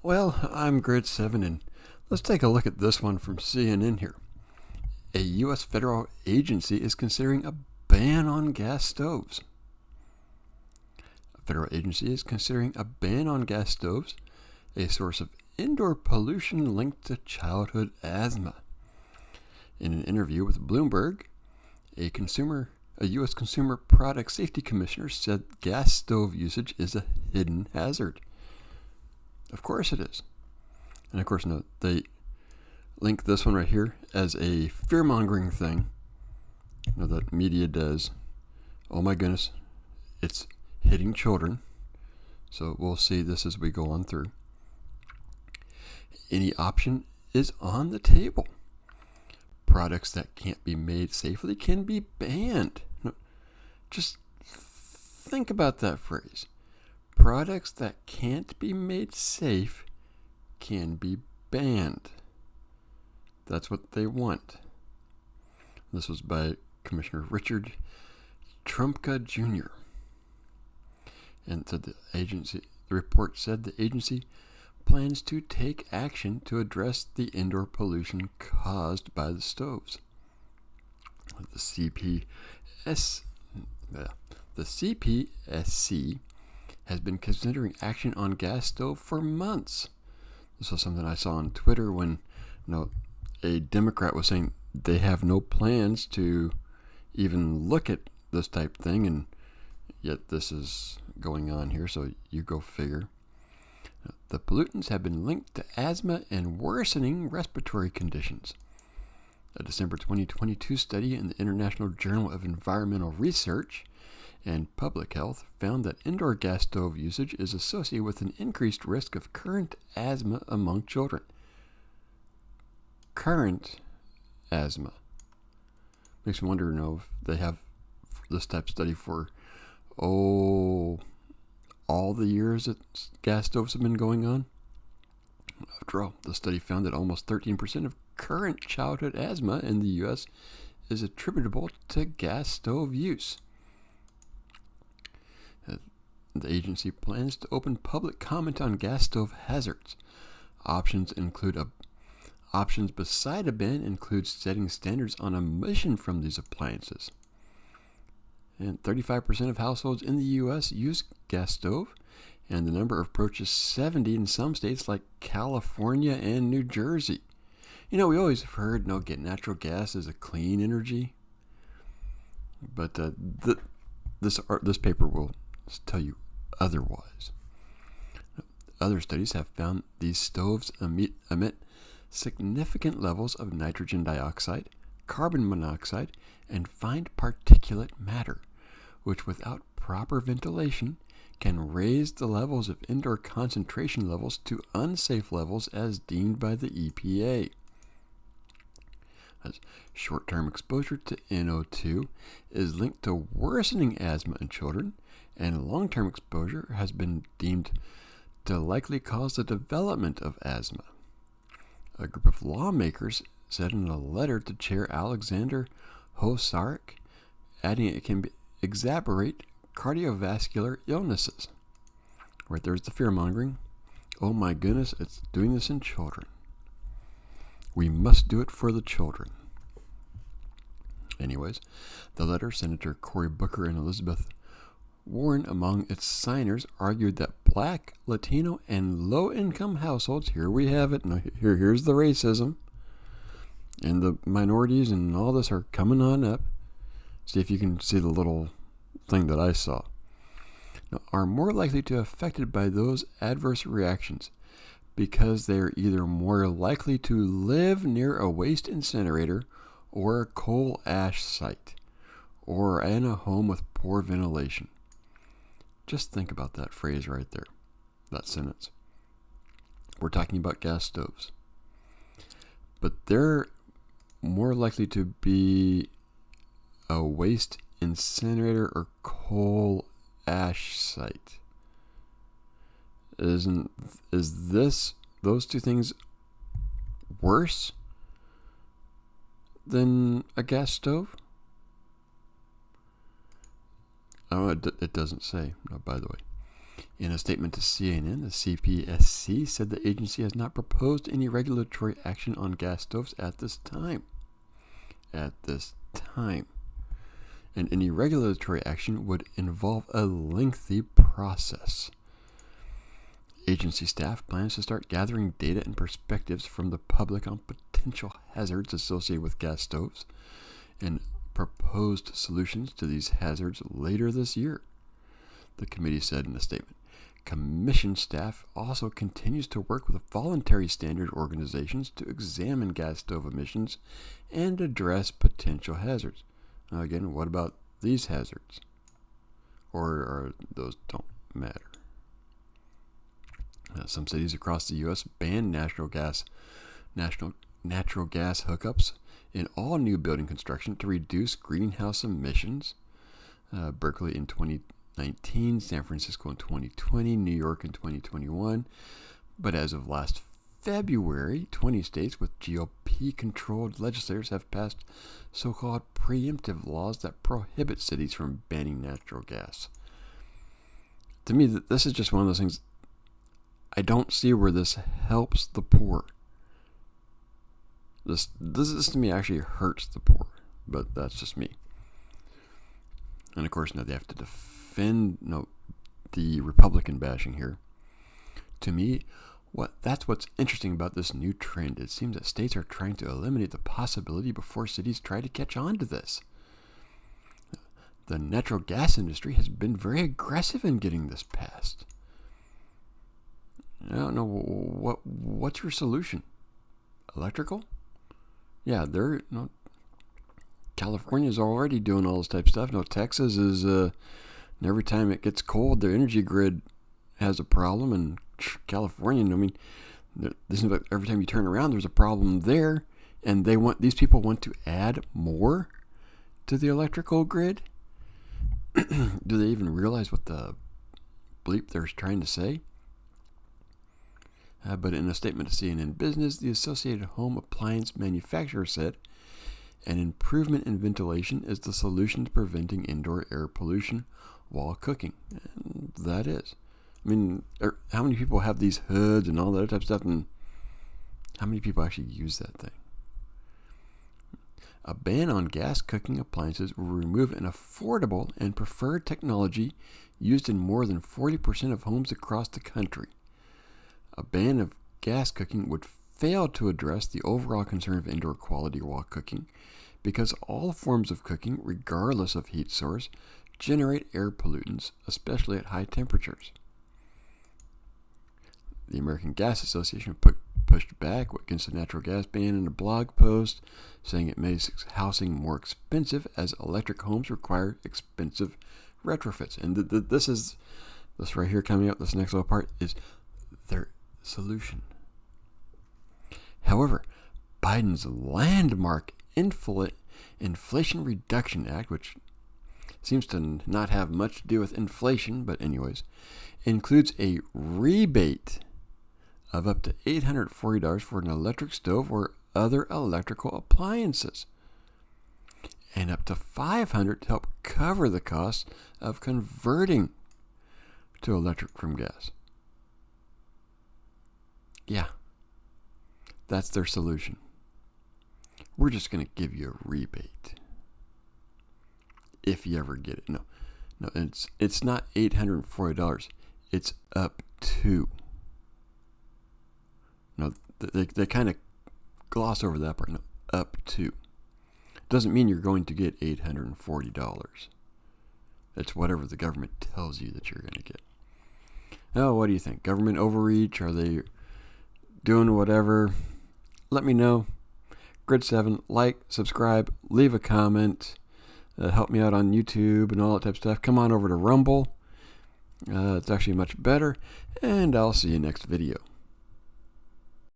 Well, I'm grade 7, and let's take a look at this one from CNN here. A U.S. federal agency is considering a ban on gas stoves. A federal agency is considering a ban on gas stoves, a source of indoor pollution linked to childhood asthma. In an interview with Bloomberg, a U.S. Consumer Product Safety Commissioner said gas stove usage is a hidden hazard. Of course it is. And of course, no, they link this one right here as a fear-mongering thing that media does. Oh my goodness, it's hitting children. So we'll see this as we go on through. Any option is on the table. Products that can't be made safely can be banned. Just think about that phrase. Products that can't be made safe can be banned. That's what they want. This was by Commissioner Richard Trumka Jr. And said the report said the agency plans to take action to address the indoor pollution caused by the stoves. The CPSC has been considering action on gas stove for months. This was something I saw on Twitter when a Democrat was saying they have no plans to even look at this type thing, and yet this is going on here, so you go figure. The pollutants have been linked to asthma and worsening respiratory conditions. A December 2022 study in the International Journal of Environmental Research and Public Health found that indoor gas stove usage is associated with an increased risk of current asthma among children. Current asthma. Makes me wonder, if they have this type of study for, all the years that gas stoves have been going on. After all, the study found that almost 13% of current childhood asthma in the U.S. is attributable to gas stove use. The agency plans to open public comment on gas stove hazards. Options beside a ban include setting standards on emission from these appliances. And 35% of households in the U.S. use gas stove, and the number approaches 70 in some states like California and New Jersey. We always have heard, natural gas is a clean energy. But this paper will tell you otherwise. Other studies have found these stoves emit significant levels of nitrogen dioxide, carbon monoxide, and fine particulate matter, which without proper ventilation can raise the levels of indoor concentration levels to unsafe levels as deemed by the EPA. As short-term exposure to NO2 is linked to worsening asthma in children, and long-term exposure has been deemed to likely cause the development of asthma. A group of lawmakers said in a letter to Chair Alexander Hosarik, adding it can exacerbate cardiovascular illnesses. Right there's the fear-mongering. Oh my goodness, it's doing this in children. We must do it for the children. Anyways, the letter, Senator Cory Booker and Elizabeth Warren among its signers, argued that Black, Latino, and low-income households, here we have it, here's the racism, and the minorities and all this are coming on up. See if you can see the little thing that I saw. Are more likely to be affected by those adverse reactions because they are either more likely to live near a waste incinerator or a coal ash site, or in a home with poor ventilation. Just think about that phrase right there, that sentence. We're talking about gas stoves. But they're more likely to be a waste incinerator or coal ash site. Is those two things worse than a gas stove? Oh, it doesn't say, by the way. In a statement to CNN, the CPSC said the agency has not proposed any regulatory action on gas stoves at this time. And any regulatory action would involve a lengthy process. Agency staff plans to start gathering data and perspectives from the public on potential hazards associated with gas stoves and proposed solutions to these hazards later this year, the committee said in a statement. Commission staff also continues to work with voluntary standard organizations to examine gas stove emissions and address potential hazards. Now again, what about these hazards? Or those don't matter? Some cities across the U.S. ban natural gas hookups in all new building construction to reduce greenhouse emissions. Berkeley in 2019, San Francisco in 2020, New York in 2021. But as of last February, 20 states with GOP-controlled legislators have passed so-called preemptive laws that prohibit cities from banning natural gas. To me, this is just one of those things. I don't see where this helps the poor. This to me actually hurts the poor, but that's just me. And of course, now they have to defend the Republican bashing here. To me, that's what's interesting about this new trend. It seems that states are trying to eliminate the possibility before cities try to catch on to this. The natural gas industry has been very aggressive in getting this passed. I don't know what's your solution. Electrical? Yeah, California's already doing all this type of stuff. Texas is, and every time it gets cold, their energy grid has a problem. And California, this is like every time you turn around, there's a problem there. And these people want to add more to the electrical grid. Do they even realize what the bleep they're trying to say? But in a statement to CNN Business, the Associated Home Appliance Manufacturer said, an improvement in ventilation is the solution to preventing indoor air pollution while cooking. And that is. How many people have these hoods and all that type of stuff, and how many people actually use that thing? A ban on gas cooking appliances will remove an affordable and preferred technology used in more than 40% of homes across the country. A ban of gas cooking would fail to address the overall concern of indoor quality while cooking, because all forms of cooking, regardless of heat source, generate air pollutants, especially at high temperatures. The American Gas Association pushed back against the natural gas ban in a blog post, saying it makes housing more expensive as electric homes require expensive retrofits. And this right here coming up, this next little part, is their solution. However, Biden's landmark Inflation Reduction Act, which seems to not have much to do with inflation, but anyways, includes a rebate of up to $840 for an electric stove or other electrical appliances, and up to $500 to help cover the cost of converting to electric from gas. Yeah, that's their solution. We're just going to give you a rebate if you ever get it. No, it's not $840. It's up to. No, they kind of gloss over that part. No, up to. Doesn't mean you're going to get $840. It's whatever the government tells you that you're going to get. Oh, what do you think? Government overreach? Are they doing whatever? Let me know. Grid7, like, subscribe, leave a comment, help me out on YouTube and all that type of stuff. Come on over to Rumble. It's actually much better, and I'll see you next video.